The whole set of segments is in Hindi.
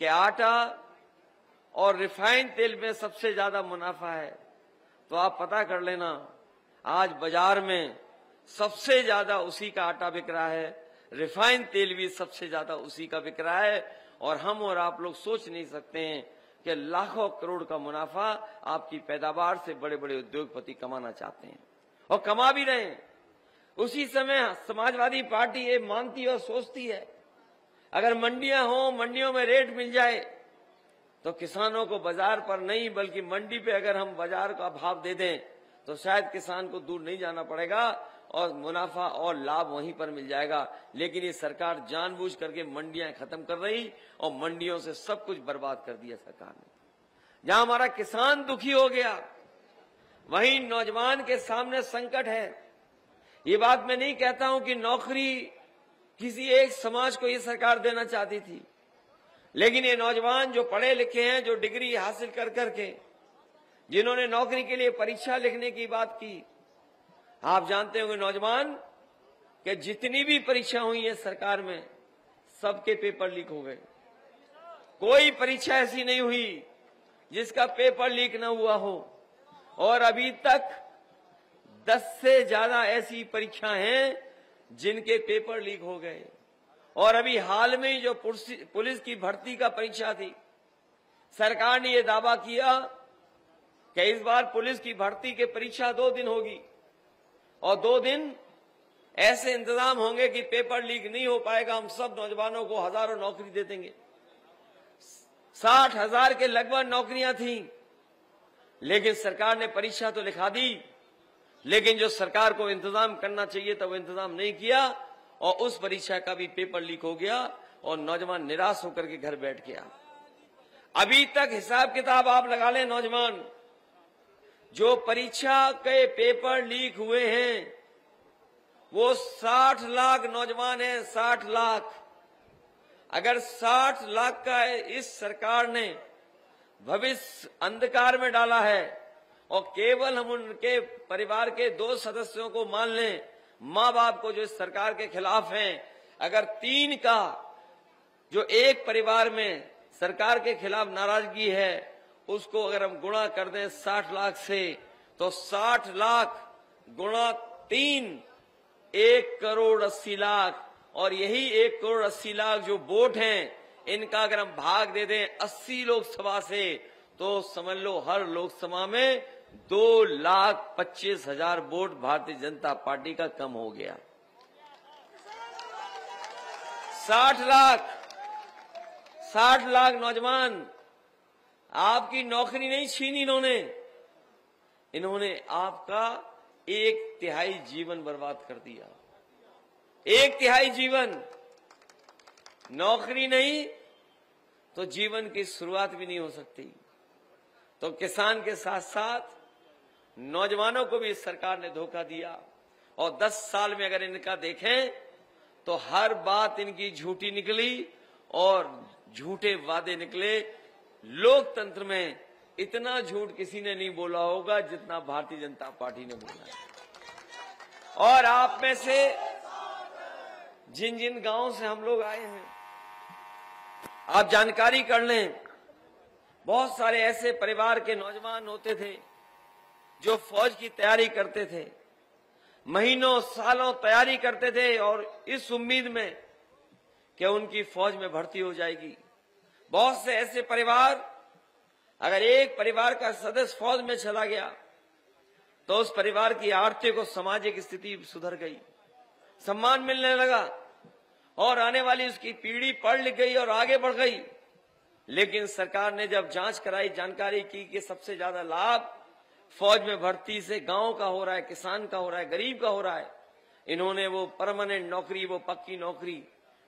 कि आटा और रिफाइंड तेल में सबसे ज्यादा मुनाफा है, तो आप पता कर लेना आज बाजार में सबसे ज्यादा उसी का आटा बिक रहा है, रिफाइंड तेल भी सबसे ज्यादा उसी का बिक रहा है। और हम और आप लोग सोच नहीं सकते हैं कि लाखों करोड़ का मुनाफा आपकी पैदावार से बड़े बड़े उद्योगपति कमाना चाहते हैं और कमा भी रहे हैं। उसी समय समाजवादी पार्टी ये मानती और सोचती है अगर मंडियां हो, मंडियों में रेट मिल जाए तो किसानों को बाजार पर नहीं बल्कि मंडी पे अगर हम बाजार का भाव दे दें तो शायद किसान को दूर नहीं जाना पड़ेगा और मुनाफा और लाभ वहीं पर मिल जाएगा। लेकिन ये सरकार जानबूझ करके मंडियां खत्म कर रही और मंडियों से सब कुछ बर्बाद कर दिया सरकार ने। जहां हमारा किसान दुखी हो गया वहीं नौजवान के सामने संकट है। ये बात मैं नहीं कहता हूं कि नौकरी किसी एक समाज को ये सरकार देना चाहती थी, लेकिन ये नौजवान जो पढ़े लिखे हैं, जो डिग्री हासिल कर करके जिन्होंने नौकरी के लिए परीक्षा लिखने की बात की, आप जानते होंगे नौजवान कि जितनी भी परीक्षा हुई है सरकार में सबके पेपर लीक हो गए। कोई परीक्षा ऐसी नहीं हुई जिसका पेपर लीक न हुआ हो। और अभी तक 10 से ज्यादा ऐसी परीक्षाएं हैं जिनके पेपर लीक हो गए। और अभी हाल में ही जो पुलिस की भर्ती का परीक्षा थी, सरकार ने यह दावा किया कि इस बार पुलिस की भर्ती की परीक्षा 2 दिन होगी और 2 दिन ऐसे इंतजाम होंगे कि पेपर लीक नहीं हो पाएगा। हम सब नौजवानों को हजारों नौकरी दे देंगे। 60,000 के लगभग नौकरियां थीं, लेकिन सरकार ने परीक्षा तो लिखा दी, लेकिन जो सरकार को इंतजाम करना चाहिए था वो इंतजाम नहीं किया और उस परीक्षा का भी पेपर लीक हो गया और नौजवान निराश होकर के घर बैठ गया। अभी तक हिसाब किताब आप लगा लें, नौजवान जो परीक्षा के पेपर लीक हुए हैं वो 60 लाख नौजवान हैं। 60 लाख। अगर 60 लाख का इस सरकार ने भविष्य अंधकार में डाला है और केवल हम उनके परिवार के 2 सदस्यों को मान लें, मां बाप को जो इस सरकार के खिलाफ हैं, अगर 3 का जो एक परिवार में सरकार के खिलाफ नाराजगी है उसको अगर हम गुणा कर दें 60 लाख से तो 60 लाख गुणा 3 1,80,00,000 और यही 1,80,00,000 जो वोट हैं इनका अगर हम भाग दे दें 80 लोकसभा से तो समझ लो हर लोकसभा में 2,25,000 वोट भारतीय जनता पार्टी का कम हो गया। 60 लाख नौजवान, आपकी नौकरी नहीं छीनी इन्होंने आपका 1/3 जीवन बर्बाद कर दिया। 1/3 जीवन। नौकरी नहीं तो जीवन की शुरुआत भी नहीं हो सकती। तो किसान के साथ साथ नौजवानों को भी इस सरकार ने धोखा दिया और 10 साल में अगर इनका देखें तो हर बात इनकी झूठी निकली और झूठे वादे निकले। लोकतंत्र में इतना झूठ किसी ने नहीं बोला होगा जितना भारतीय जनता पार्टी ने बोला है। और आप में से जिन जिन गांवों से हम लोग आए हैं आप जानकारी कर लें, बहुत सारे ऐसे परिवार के नौजवान होते थे जो फौज की तैयारी करते थे, महीनों सालों तैयारी करते थे और इस उम्मीद में कि उनकी फौज में भर्ती हो जाएगी। बहुत से ऐसे परिवार, अगर एक परिवार का सदस्य फौज में चला गया तो उस परिवार की आर्थिक और सामाजिक स्थिति सुधर गई, सम्मान मिलने लगा और आने वाली उसकी पीढ़ी पढ़ लिख गई और आगे बढ़ गई। लेकिन सरकार ने जब जांच कराई, जानकारी की कि सबसे ज्यादा लाभ फौज में भर्ती से गांव का हो रहा है, किसान का हो रहा है, गरीब का हो रहा है, इन्होंने वो परमानेंट नौकरी, वो पक्की नौकरी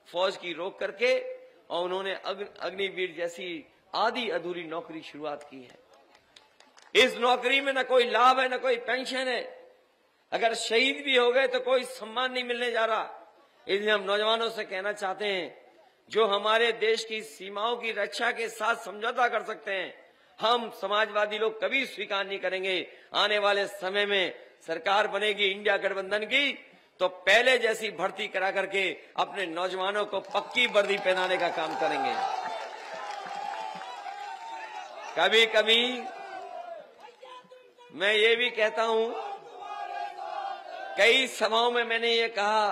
फौज की रोक करके और उन्होंने अग्निवीर जैसी आधी अधूरी नौकरी शुरुआत की है। इस नौकरी में न कोई लाभ है, न कोई पेंशन है। अगर शहीद भी हो गए तो कोई सम्मान नहीं मिलने जा रहा। इसलिए हम नौजवानों से कहना चाहते हैं, जो हमारे देश की सीमाओं की रक्षा के साथ समझौता कर सकते हैं, हम समाजवादी लोग कभी स्वीकार नहीं करेंगे। आने वाले समय में सरकार बनेगी इंडिया गठबंधन की तो पहले जैसी भर्ती करा करके अपने नौजवानों को पक्की वर्दी पहनाने का काम करेंगे। कभी कभी मैं ये भी कहता हूं, कई सभाओं में मैंने ये कहा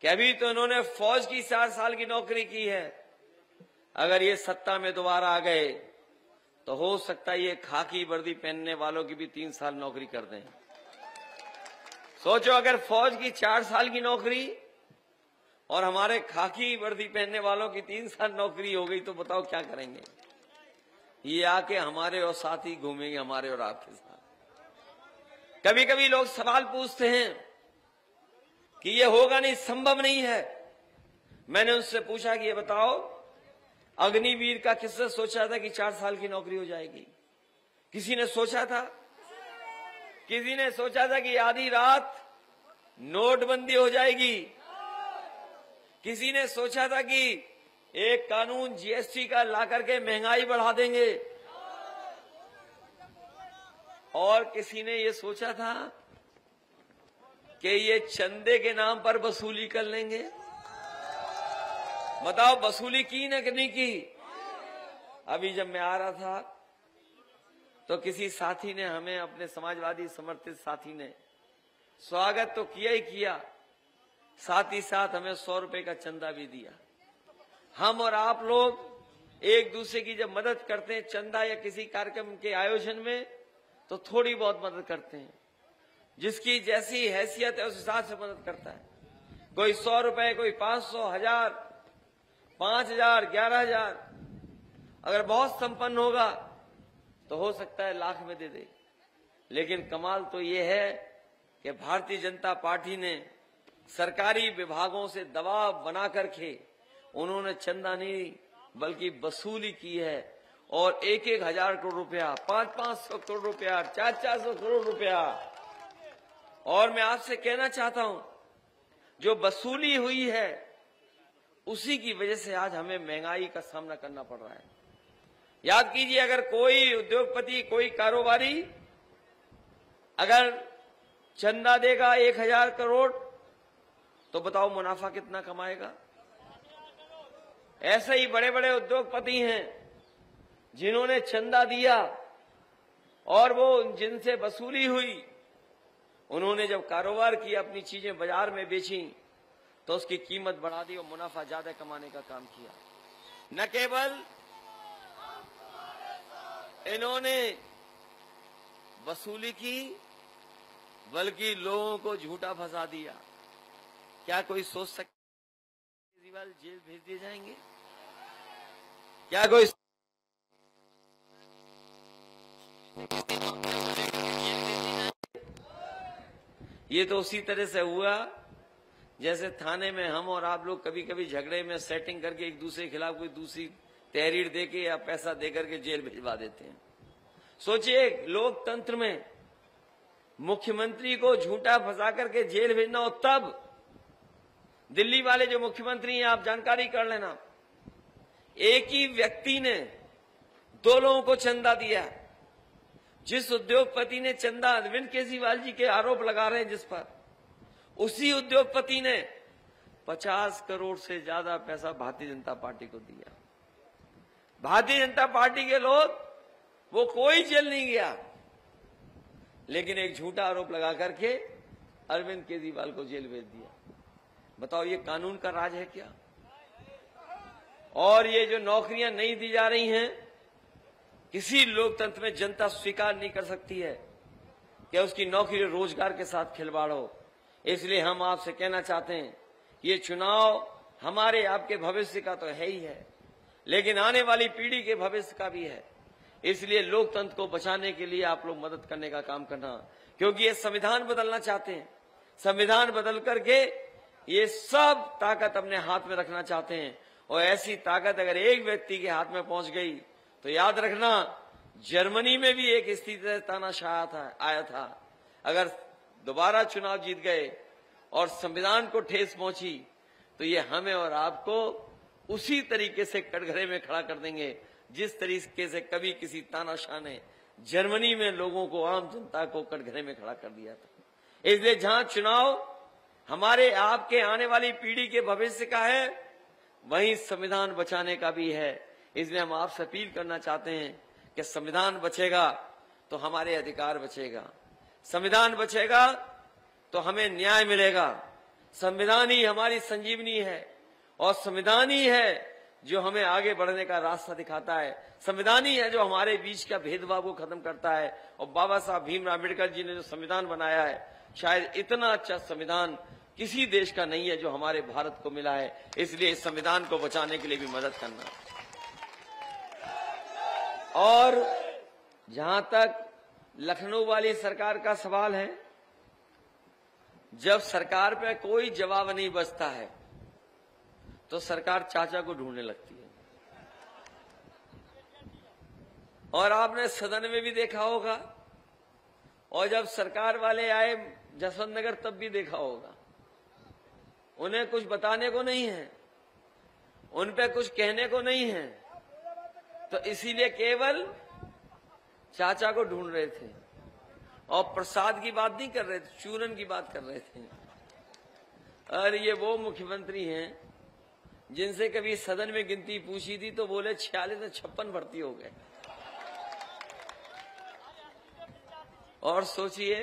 कि अभी तो इन्होंने फौज की 4 साल की नौकरी की है, अगर ये सत्ता में दोबारा आ गए तो हो सकता है ये खाकी वर्दी पहनने वालों की भी 3 साल नौकरी कर दें। सोचो, अगर फौज की 4 साल की नौकरी और हमारे खाकी वर्दी पहनने वालों की 3 साल नौकरी हो गई तो बताओ क्या करेंगे। ये आके हमारे और साथ ही घूमेंगे, हमारे और आपके साथ। कभी कभी लोग सवाल पूछते हैं कि ये होगा नहीं, संभव नहीं है। मैंने उनसे पूछा कि ये बताओ, अग्निवीर का किसने सोचा था कि 4 साल की नौकरी हो जाएगी? किसी ने सोचा था? किसी ने सोचा था कि आधी रात नोटबंदी हो जाएगी? किसी ने सोचा था कि एक कानून जीएसटी का ला करके महंगाई बढ़ा देंगे? और किसी ने ये सोचा था कि ये चंदे के नाम पर वसूली कर लेंगे? बताओ, वसूली की न कि नहीं की? अभी जब मैं आ रहा था तो किसी साथी ने हमें, अपने समाजवादी समर्थित साथी ने स्वागत तो किया ही किया, साथ ही साथ हमें 100 रुपए का चंदा भी दिया। हम और आप लोग एक दूसरे की जब मदद करते हैं चंदा या किसी कार्यक्रम के आयोजन में, तो थोड़ी बहुत मदद करते हैं। जिसकी जैसी हैसियत है उस हिसाब से मदद करता है। कोई 100 रुपए, कोई 500, 1000, 5000, 11000। अगर बहुत संपन्न होगा तो हो सकता है लाख में दे दे। लेकिन कमाल तो ये है कि भारतीय जनता पार्टी ने सरकारी विभागों से दबाव बना करके उन्होंने चंदा नहीं बल्कि वसूली की है, और 1,000 करोड़ रुपया, 500 करोड़ रुपया, 400 करोड़ रुपया। और मैं आपसे कहना चाहता हूं, जो वसूली हुई है उसी की वजह से आज हमें महंगाई का सामना करना पड़ रहा है। याद कीजिए, अगर कोई उद्योगपति, कोई कारोबारी अगर चंदा देगा 1,000 करोड़ तो बताओ मुनाफा कितना कमाएगा? ऐसे ही बड़े बड़े उद्योगपति हैं जिन्होंने चंदा दिया और वो जिनसे वसूली हुई, उन्होंने जब कारोबार किया, अपनी चीजें बाजार में बेची तो उसकी कीमत बढ़ा दी और मुनाफा ज्यादा कमाने का काम किया। न केवल इन्होंने वसूली की बल्कि लोगों को झूठा फंसा दिया। क्या कोई सोच सकता केजरीवाल जेल भेज दिए जाएंगे? क्या कोई ये तो उसी तरह से हुआ जैसे थाने में हम और आप लोग कभी कभी झगड़े में सेटिंग करके एक दूसरे के खिलाफ कोई दूसरी तहरीर देके या पैसा देकर के जेल भिजवा देते हैं। सोचिए, लोकतंत्र में मुख्यमंत्री को झूठा फंसा करके जेल भेजना हो तब। दिल्ली वाले जो मुख्यमंत्री हैं, आप जानकारी कर लेना, एक ही व्यक्ति ने 2 लोगों को चंदा दिया। जिस उद्योगपति ने चंदा, अरविंद केजरीवाल जी के आरोप लगा रहे हैं जिस पर, उसी उद्योगपति ने 50 करोड़ से ज्यादा पैसा भारतीय जनता पार्टी को दिया। भारतीय जनता पार्टी के लोग, वो कोई जेल नहीं गया, लेकिन एक झूठा आरोप लगा करके अरविंद केजरीवाल को जेल भेज दिया। बताओ, ये कानून का राज है क्या? और ये जो नौकरियां नहीं दी जा रही हैं, किसी लोकतंत्र में जनता स्वीकार नहीं कर सकती है कि उसकी नौकरी रोजगार के साथ खिलवाड़ हो। इसलिए हम आपसे कहना चाहते हैं, ये चुनाव हमारे आपके भविष्य का तो है ही है, लेकिन आने वाली पीढ़ी के भविष्य का भी है। इसलिए लोकतंत्र को बचाने के लिए आप लोग मदद करने का काम करना, क्योंकि ये संविधान बदलना चाहते हैं। संविधान बदल करके ये सब ताकत अपने हाथ में रखना चाहते हैं, और ऐसी ताकत अगर एक व्यक्ति के हाथ में पहुंच गई तो याद रखना, जर्मनी में भी एक स्थिति तानाशाह आया था। अगर दोबारा चुनाव जीत गए और संविधान को ठेस पहुंची तो ये हमें और आपको उसी तरीके से कटघरे में खड़ा कर देंगे जिस तरीके से कभी किसी तानाशाह ने जर्मनी में लोगों को, आम जनता को कटघरे में खड़ा कर दिया था। इसलिए जहां चुनाव हमारे आपके आने वाली पीढ़ी के भविष्य का है, वहीं संविधान बचाने का भी है। इसलिए हम आपसे अपील करना चाहते हैं कि संविधान बचेगा तो हमारे अधिकार बचेगा, संविधान बचेगा तो हमें न्याय मिलेगा। संविधान ही हमारी संजीवनी है और संविधान ही है जो हमें आगे बढ़ने का रास्ता दिखाता है। संविधान ही है जो हमारे बीच का भेदभाव को खत्म करता है। और बाबा साहब भीमराव अम्बेडकर जी ने जो संविधान बनाया है, शायद इतना अच्छा संविधान किसी देश का नहीं है जो हमारे भारत को मिला है। इसलिए इस संविधान को बचाने के लिए भी मदद करना। और जहां तक लखनऊ वाली सरकार का सवाल है, जब सरकार पे कोई जवाब नहीं बचता है तो सरकार चाचा को ढूंढने लगती है। और आपने सदन में भी देखा होगा, और जब सरकार वाले आए जसवंत नगर तब भी देखा होगा, उन्हें कुछ बताने को नहीं है, उन पे कुछ कहने को नहीं है, तो इसीलिए केवल चाचा को ढूंढ रहे थे और प्रसाद की बात नहीं कर रहे थे, चूरन की बात कर रहे थे। और ये वो मुख्यमंत्री हैं जिनसे कभी सदन में गिनती पूछी थी तो बोले 46 से 56 भर्ती हो गए। और सोचिए,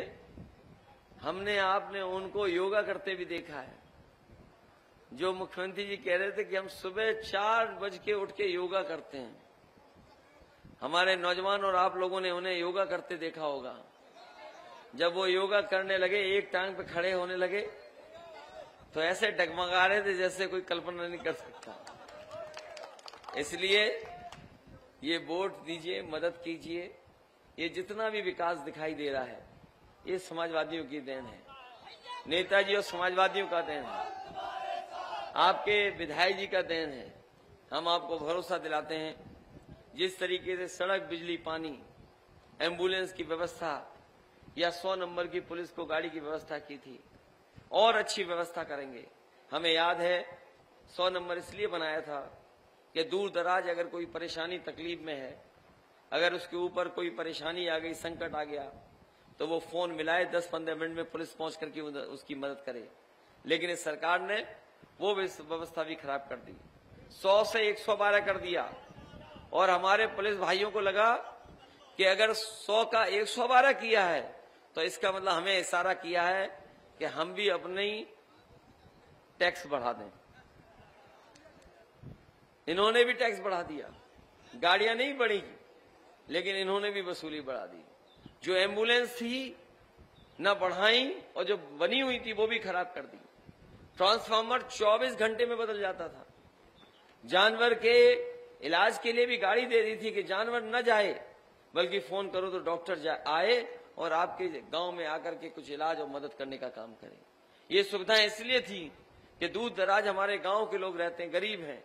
हमने आपने उनको योगा करते भी देखा है। जो मुख्यमंत्री जी कह रहे थे कि हम सुबह 4 बज के उठ के योगा करते हैं, हमारे नौजवान और आप लोगों ने उन्हें योगा करते देखा होगा। जब वो योगा करने लगे, एक टांग पे खड़े होने लगे, तो ऐसे डगमगा रहे थे जैसे कोई कल्पना नहीं कर सकता। इसलिए ये वोट दीजिए, मदद कीजिए। ये जितना भी विकास दिखाई दे रहा है, ये समाजवादियों की देन है, नेताजी और समाजवादियों का देन है, आपके विधायक जी का देन है। हम आपको भरोसा दिलाते हैं, जिस तरीके से सड़क, बिजली, पानी, एम्बुलेंस की व्यवस्था या 100 नंबर की पुलिस को गाड़ी की व्यवस्था की थी, और अच्छी व्यवस्था करेंगे। हमें याद है 100 नंबर इसलिए बनाया था कि दूर दराज अगर कोई परेशानी तकलीफ में है, अगर उसके ऊपर कोई परेशानी आ गई, संकट आ गया, तो वो फोन मिलाए, 10-15 मिनट में पुलिस पहुंच करके उसकी मदद करे। लेकिन इस सरकार ने वो व्यवस्था भी खराब कर दी, 100 से 112 कर दिया। और हमारे पुलिस भाइयों को लगा कि अगर 100 का 112 किया है तो इसका मतलब हमें इशारा किया है कि हम भी अपने ही टैक्स बढ़ा दें। इन्होंने भी टैक्स बढ़ा दिया, गाड़ियां नहीं बढ़ी, लेकिन इन्होंने भी वसूली बढ़ा दी। जो एम्बुलेंस थी न बढ़ाई, और जो बनी हुई थी वो भी खराब कर दी। ट्रांसफार्मर 24 घंटे में बदल जाता था। जानवर के इलाज के लिए भी गाड़ी दे दी थी कि जानवर न जाए, बल्कि फोन करो तो डॉक्टर आए और आपके गांव में आकर के कुछ इलाज और मदद करने का काम करे। ये सुविधाएं इसलिए थी कि दूर दराज हमारे गांव के लोग रहते हैं, गरीब हैं,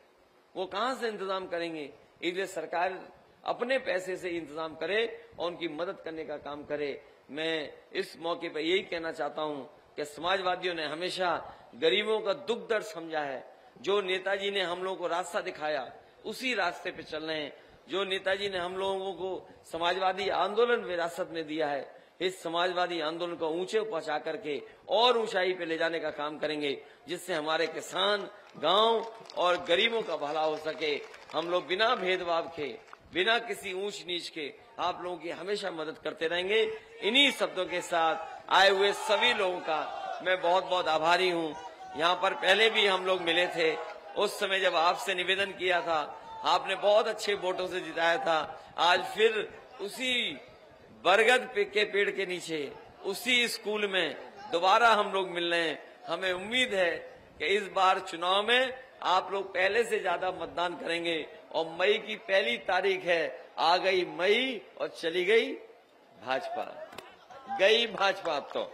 वो कहां से इंतजाम करेंगे। इसलिए सरकार अपने पैसे से इंतजाम करे और उनकी मदद करने का काम करे। मैं इस मौके पर यही कहना चाहता हूं कि समाजवादियों ने हमेशा गरीबों का दुख दर्द समझा है। जो नेताजी ने हम लोगों को रास्ता दिखाया, उसी रास्ते पे चल रहे हैं। जो नेताजी ने हम लोगों को समाजवादी आंदोलन विरासत में दिया है, इस समाजवादी आंदोलन को ऊंचे पहुंचा करके और ऊंचाई पे ले जाने का काम करेंगे, जिससे हमारे किसान, गांव और गरीबों का भला हो सके। हम लोग बिना भेदभाव के, बिना किसी ऊंच नीच के आप लोगों की हमेशा मदद करते रहेंगे। इन्हीं शब्दों के साथ आए हुए सभी लोगों का मैं बहुत बहुत आभारी हूं। यहाँ पर पहले भी हम लोग मिले थे, उस समय जब आपसे निवेदन किया था, आपने बहुत अच्छे वोटों से जिताया था। आज फिर उसी बरगद के पेड़ के नीचे, उसी स्कूल में दोबारा हम लोग मिल रहे हैं। हमें उम्मीद है कि इस बार चुनाव में आप लोग पहले से ज्यादा मतदान करेंगे। और मई की 1 तारीख है, आ गई मई और चली गई भाजपा, गई भाजपा अब तो।